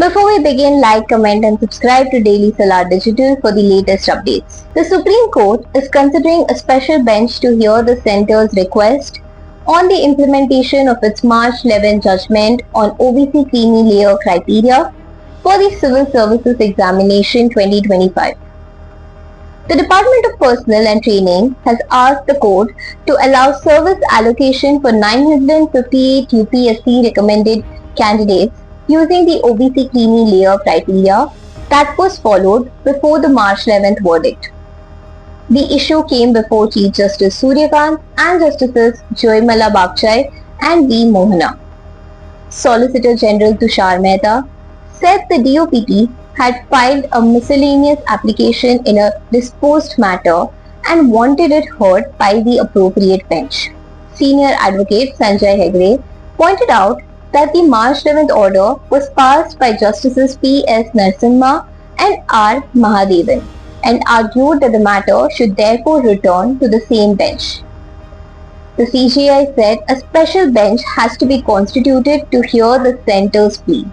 Before we begin, like, comment and subscribe to Daily Salar Digital for the latest updates. The Supreme Court is considering a special bench to hear the centre's request on the implementation of its March 11 judgment on OBC creamy layer criteria for the Civil Services Examination 2025. The Department of Personnel and Training has asked the court to allow service allocation for 958 UPSC recommended candidates using the OBC creamy layer criteria that was followed before the March 11th verdict. The issue came before Chief Justice Suryakant and Justices Joymala Bagchai and V. Mohana. Solicitor General Tushar Mehta said the DOPT had filed a miscellaneous application in a disposed matter and wanted it heard by the appropriate bench. Senior Advocate Sanjay Hegde pointed out that the March 11th order was passed by Justices P. S. Narasimha and R. Mahadevan and argued that the matter should therefore return to the same bench. The CJI said a special bench has to be constituted to hear the centre's plea.